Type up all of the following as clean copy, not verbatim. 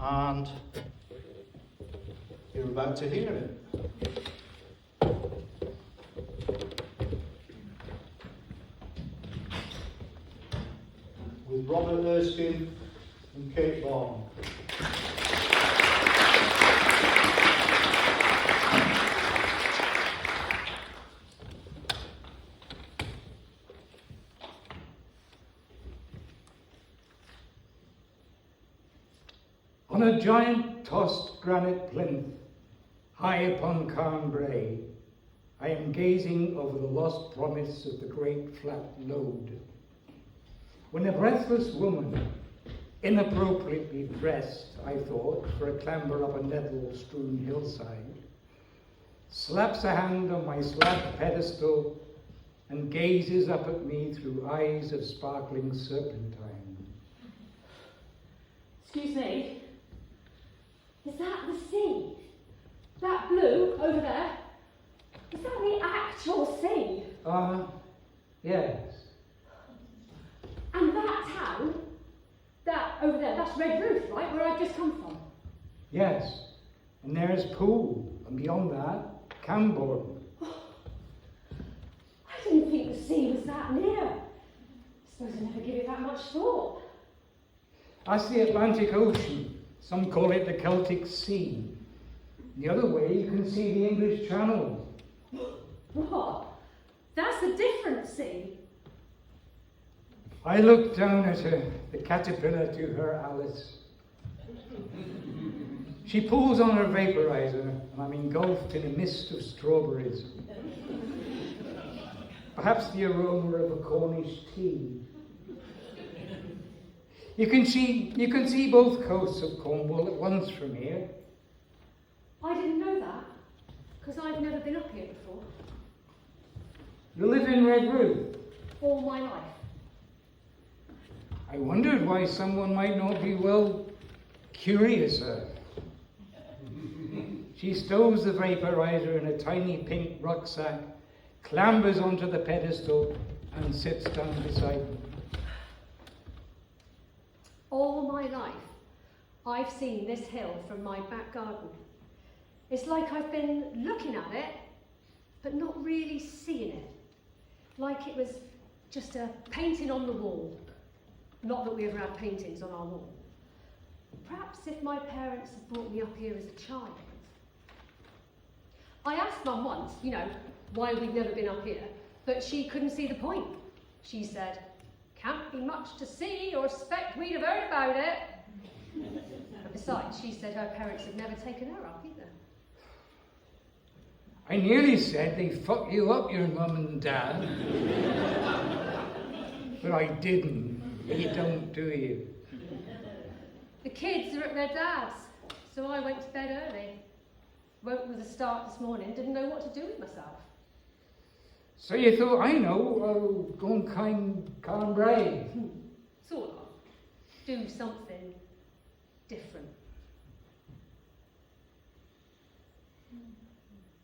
and you're about to hear it. With Robert Erskine and Kate Barden. On a giant tossed granite plinth, high upon Carn Brea, I am gazing over the lost promise of the great flat lode. When a breathless woman, inappropriately dressed, I thought, for a clamber up a nettle-strewn hillside, slaps a hand on my slab pedestal and gazes up at me through eyes of sparkling serpentine. Excuse me, is that the sea? That blue over there? Is that the actual sea? Yes. And that town, that over there, that's Redruth, right, where I've just come from? Yes. And there's Poole, and beyond that, Camborne. Oh, I didn't think the sea was that near. I suppose I never give it that much thought. That's the Atlantic Ocean. Some call it the Celtic Sea. The other way, you can see the English Channel. What? That's a different sea. I looked down at her, the caterpillar to her Alice. She pulls on her vaporizer, and I'm engulfed in a mist of strawberries. Perhaps the aroma of a Cornish tea. You can see both coasts of Cornwall at once from here. I didn't know that, because I've never been up here before. You live in Redruth? All my life. I wondered why someone might not be, well, curiouser. She stows the vaporizer in a tiny pink rucksack, clambers onto the pedestal, and sits down beside me. All my life, I've seen this hill from my back garden. It's like I've been looking at it, but not really seeing it. Like it was just a painting on the wall. Not that we ever had paintings on our wall. Perhaps if my parents had brought me up here as a child. I asked Mum once, why we'd never been up here, but she couldn't see the point. She said, "Can't be much to see or expect we'd have heard about it." And besides, she said her parents had never taken her up either. I nearly said they fuck you up, your mum and dad. But I didn't. You don't, do you? The kids are at their dad's, so I went to bed early. Woke with a start this morning, didn't know what to do with myself. So you thought, I know, I'll go and Carn Brea. Sort of. Do something different.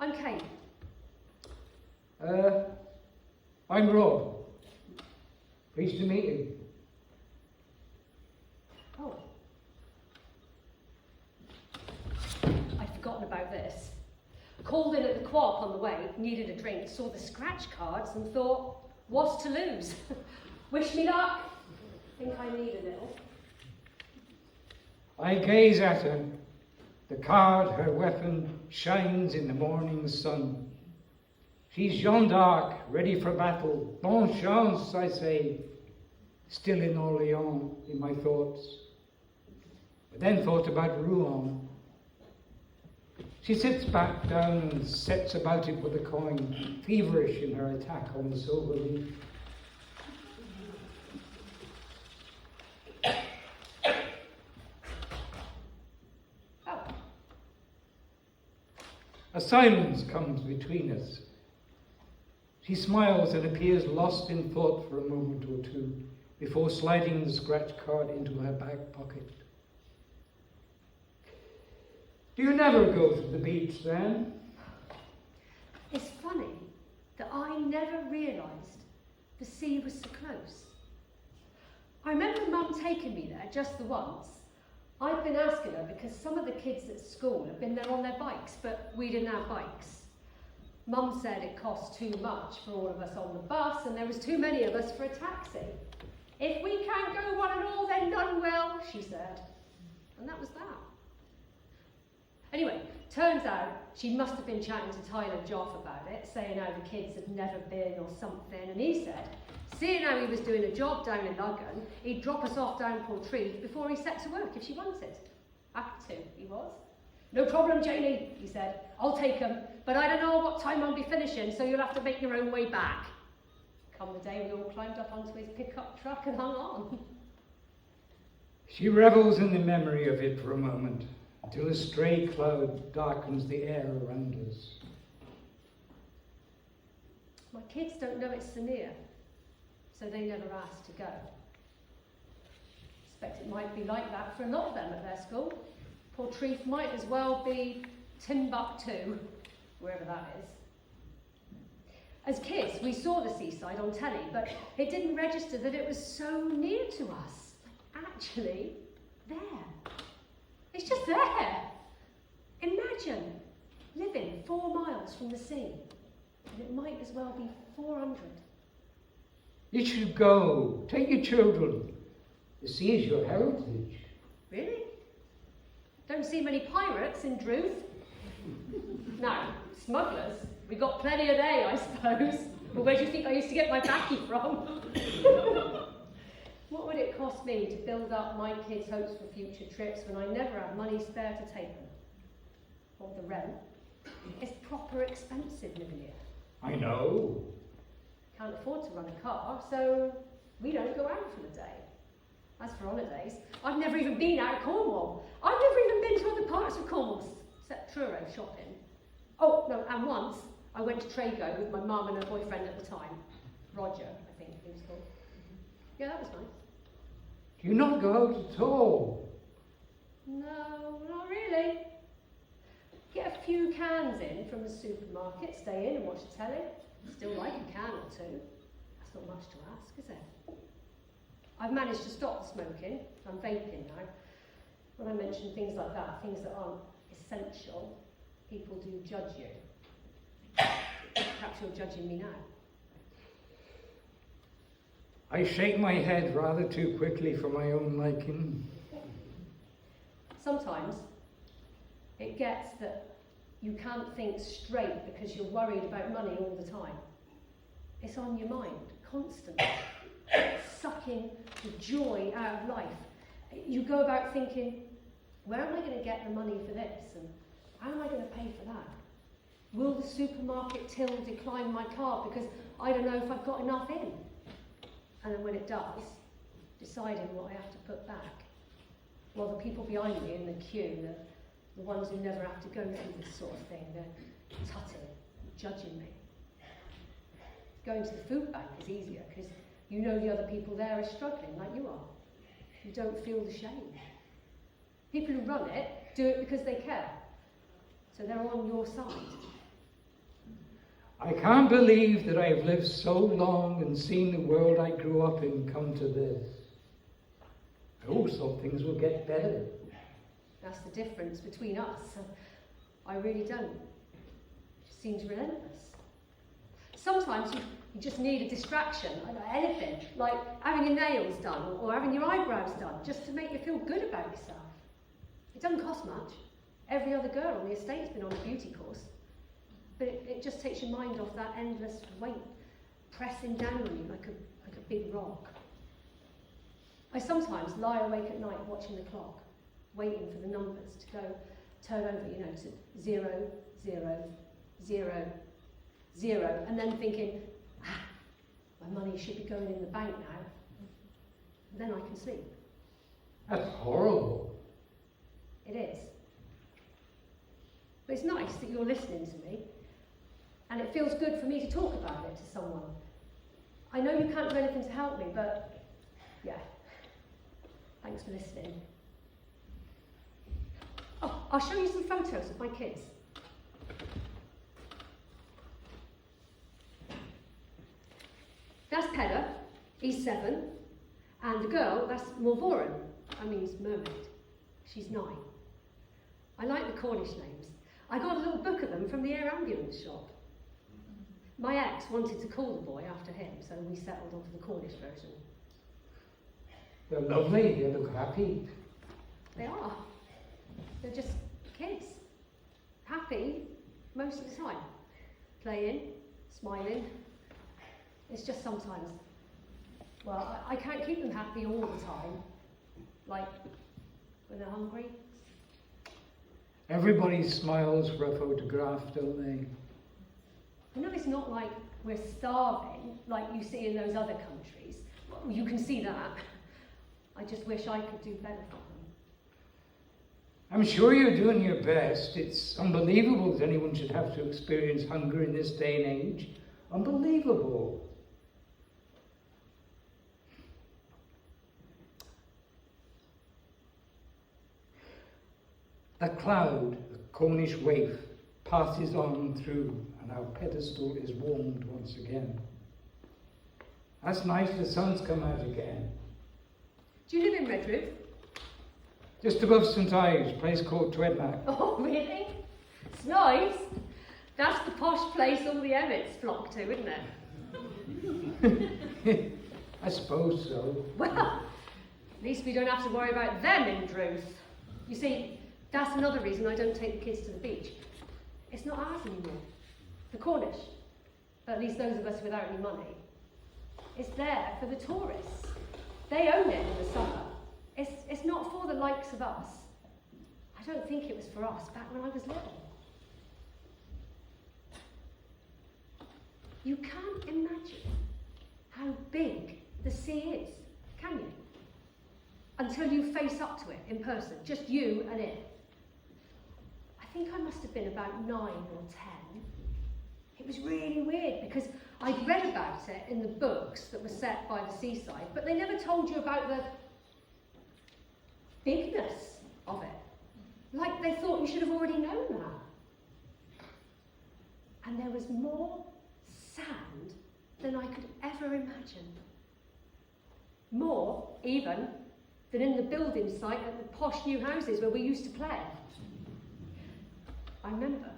I'm Kate. I'm Rob. Pleased to meet you. Oh. I'd forgotten about this. Called in at the co-op on the way, needed a drink, saw the scratch cards and thought, what's to lose? Wish me luck. Think I need a little. I gaze at her. The card, her weapon, shines in the morning sun. She's Jeanne d'Arc, ready for battle. Bonne chance, I say, still in Orléans in my thoughts. I then thought about Rouen. She sits back down and sets about it with a coin, feverish in her attack on the silver leaf. A silence comes between us. She smiles and appears lost in thought for a moment or two before sliding the scratch card into her back pocket. Do you never go to the beach then? It's funny that I never realised the sea was so close. I remember Mum taking me there just the once, I've been asking her because some of the kids at school have been there on their bikes, but we didn't have bikes. Mum said it cost too much for all of us on the bus, and there was too many of us for a taxi. If we can't go one and all, then none will, she said. And that was that. Anyway, turns out she must have been chatting to Tyler Joff about it, saying how the kids had never been or something, and he said, seeing how he was doing a job down in Luggan, he'd drop us off down Portreath before he set to work if she wanted. Happy to, he was. No problem, Janie, he said. I'll take him, but I don't know what time I'll be finishing, so you'll have to make your own way back. Come the day, we all climbed up onto his pickup truck and hung on. She revels in the memory of it for a moment, until a stray cloud darkens the air around us. My kids don't know it's Samir, so they never asked to go. Expect it might be like that for a lot of them at their school. Portreath might as well be Timbuktu, wherever that is. As kids, we saw the seaside on telly, but it didn't register that it was so near to us. Actually, there. It's just there. Imagine living 4 miles from the sea, and it might as well be 400. You should go. Take your children. The sea is your heritage. Really? Don't see many pirates in Druth. No, smugglers. We got plenty of they, I suppose. But where do you think I used to get my baccy from? What would it cost me to build up my kids' hopes for future trips when I never had money spare to take them? Or the rent? It's proper expensive living here. I know. Can't afford to run a car, so we don't go out for the day. As for holidays, I've never even been out of Cornwall. I've never even been to other parts of Cornwall, except Truro shopping. Oh, no, and once I went to Trago with my mum and her boyfriend at the time. Roger, I think he was called. Yeah, that was nice. Do you not go out at all? No, not really. Get a few cans in from the supermarket, stay in and watch the telly. Still like a can or two. That's not much to ask, is it? I've managed to stop the smoking. I'm vaping now. When I mention things like that, things that aren't essential, people do judge you. Perhaps you're judging me now. I shake my head rather too quickly for my own liking. Sometimes it gets that you can't think straight because you're worried about money all the time. It's on your mind, constantly, sucking the joy out of life. You go about thinking, where am I going to get the money for this? And how am I going to pay for that? Will the supermarket till decline my card because I don't know if I've got enough in? And then when it does, deciding what I have to put back. While the people behind me in the queue, the ones who never have to go through this sort of thing, they're tutting, judging me. Going to the food bank is easier because you know the other people there are struggling like you are. You don't feel the shame. People who run it do it because they care. So they're on your side. I can't believe that I've lived so long and seen the world I grew up in come to this. I always thought things would get better. That's the difference between us. I really don't. It just seems relentless. Sometimes you just need a distraction, anything, like having your nails done or having your eyebrows done, just to make you feel good about yourself. It doesn't cost much. Every other girl on the estate's been on a beauty course. But it just takes your mind off that endless weight, pressing down on you like a big rock. I sometimes lie awake at night watching the clock, waiting for the numbers to go, turn over, to 0, 0, 0, 0, and then thinking, my money should be going in the bank now. And then I can sleep. That's horrible. It is. But it's nice that you're listening to me, and it feels good for me to talk about it to someone. I know you can't do anything to help me, but yeah, thanks for listening. Oh, I'll show you some photos of my kids. That's Pedder, he's 7, and the girl, that's Morvoran, that means mermaid. She's 9. I like the Cornish names. I got a little book of them from the air ambulance shop. My ex wanted to call the boy after him, so we settled on the Cornish version. They're lovely, they look happy. They are. They're just kids. Happy most of the time. Playing, smiling. It's just sometimes, well, I can't keep them happy all the time. Like when they're hungry. Everybody smiles for a photograph, don't they? You know, it's not like we're starving like you see in those other countries. Well, you can see that. I just wish I could do better for them. I'm sure you're doing your best. It's unbelievable that anyone should have to experience hunger in this day and age. Unbelievable. A cloud, a Cornish waif, passes on through, and our pedestal is warmed once again. That's nice, the sun's come out again. Do you live in Redruth? Just above St Ives, a place called Twedmac. Oh, really? It's nice. That's the posh place all the Emmets flock to, isn't it? I suppose so. Well, at least we don't have to worry about them in Druth. You see, that's another reason I don't take the kids to the beach. It's not ours anymore. The Cornish, at least those of us without any money. It's there for the tourists. They own it in the summer. It's not for the likes of us. I don't think it was for us back when I was little. You can't imagine how big the sea is, can you? Until you face up to it in person, just you and it. I think I must have been about 9 or 10. It was really weird because I'd read about it in the books that were set by the seaside, but they never told you about the bigness of it. Like they thought you should have already known that. And there was more sand than I could ever imagine. More, even, than in the building site at the posh new houses where we used to play. I remember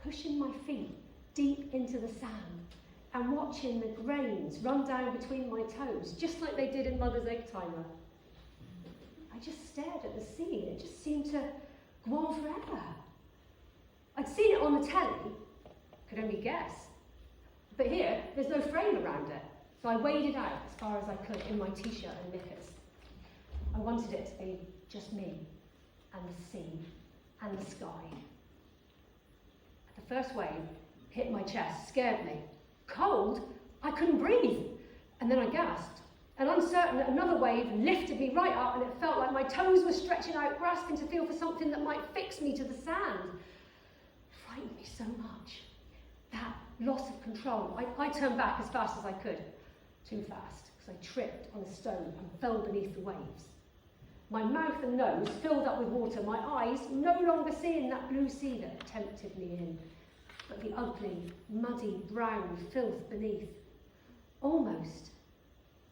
pushing my feet deep into the sand and watching the grains run down between my toes, just like they did in Mother's Egg Timer. I just stared at the sea, and it just seemed to go on forever. I'd seen it on the telly, could only guess. But here, there's no frame around it, so I waded out as far as I could in my t-shirt and knickers. I wanted it to be just me, and the sea, and the sky. The first wave hit my chest, scared me. Cold? I couldn't breathe. And then I gasped. And uncertain that another wave lifted me right up, and it felt like my toes were stretching out, grasping to feel for something that might fix me to the sand. It frightened me so much. That loss of control. I turned back as fast as I could. Too fast, because I tripped on a stone and fell beneath the waves. My mouth and nose filled up with water, my eyes no longer seeing that blue sea that tempted me in, but the ugly, muddy, brown filth beneath, almost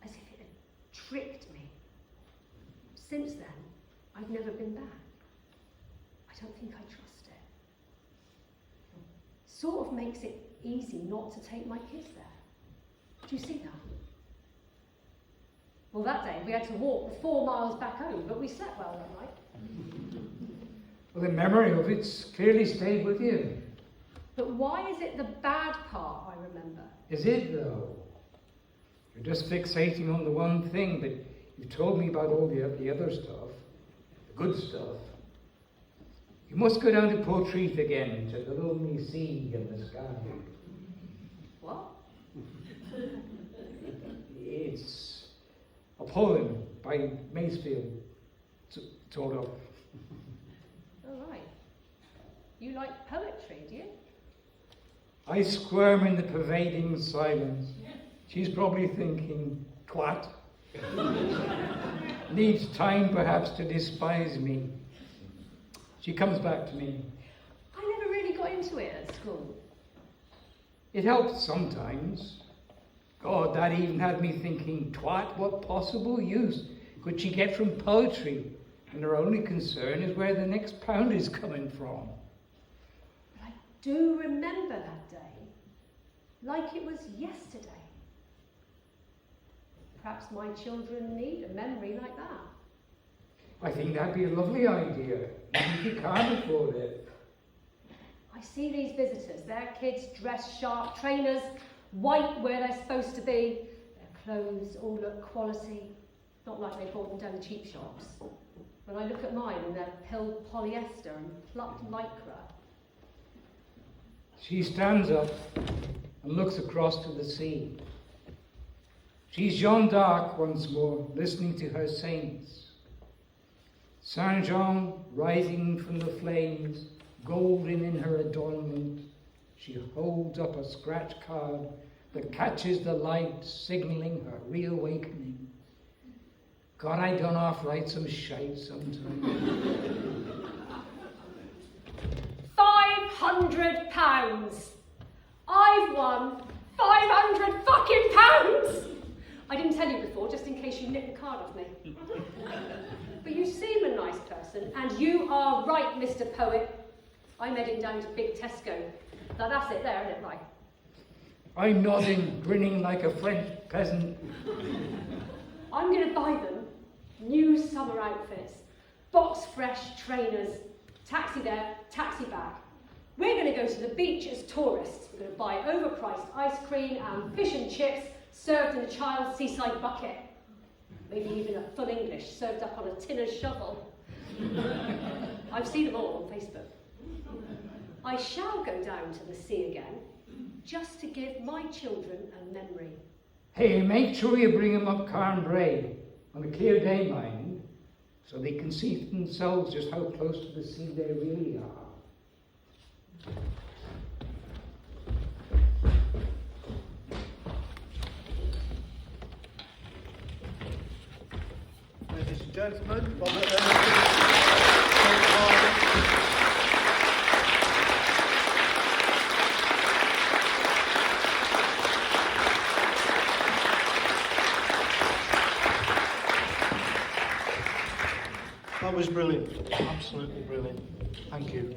as if it had tricked me. Since then, I've never been back. I don't think I trust it. Sort of makes it easy not to take my kids there. Do you see that? Well, that day we had to walk the 4 miles back home, but we slept well that night. Well, the memory of it's clearly stayed with you. But why is it the bad part I remember? Is it, though? You're just fixating on the one thing, but you've told me about all the other stuff, the good stuff. You must go down to Portreath again, to the lonely sea and the sky. What? It's a poem by Masefield, sort of. Oh, right. You like poetry, do you? I squirm in the pervading silence. She's probably thinking, twat. Needs time, perhaps, to despise me. She comes back to me. I never really got into it at school. It helps sometimes. God, that even had me thinking, twat, what possible use could she get from poetry? and her only concern is where the next pound is coming from. But I do remember that day, like it was yesterday. Perhaps my children need a memory like that. I think that'd be a lovely idea, even if you can't afford it. I see these visitors, their kids dressed sharp, trainers white where they're supposed to be, their clothes all look quality, not like they bought them down the cheap shops. When I look at mine and they're pilled polyester and plucked lycra. She stands up and looks across to the sea. She's Jeanne d'Arc once more, listening to her saints. Saint Jean rising from the flames, golden in her adornment, she holds up a scratch card that catches the light, signalling her reawakening. God, I done half write some shite sometime. £500! I've won 500 fucking pounds! I didn't tell you before, just in case you nicked the card off me. But you seem a nice person, and you are right, Mr. Poet. I'm heading down to Big Tesco. Now that's it there, isn't it, right? I'm nodding, grinning like a French peasant. I'm going to buy them new summer outfits, box fresh trainers, taxi there, taxi back. We're going to go to the beach as tourists. We're going to buy overpriced ice cream and fish and chips served in a child's seaside bucket. Maybe even a full English served up on a tinner's shovel. I've seen them all on Facebook. I shall go down to the sea again, just to give my children a memory. Hey, make sure you bring them up Carn Brea on a clear day, mind, so they can see for themselves just how close to the sea they really are. Ladies and gentlemen, Robert That was brilliant, absolutely brilliant. Thank you.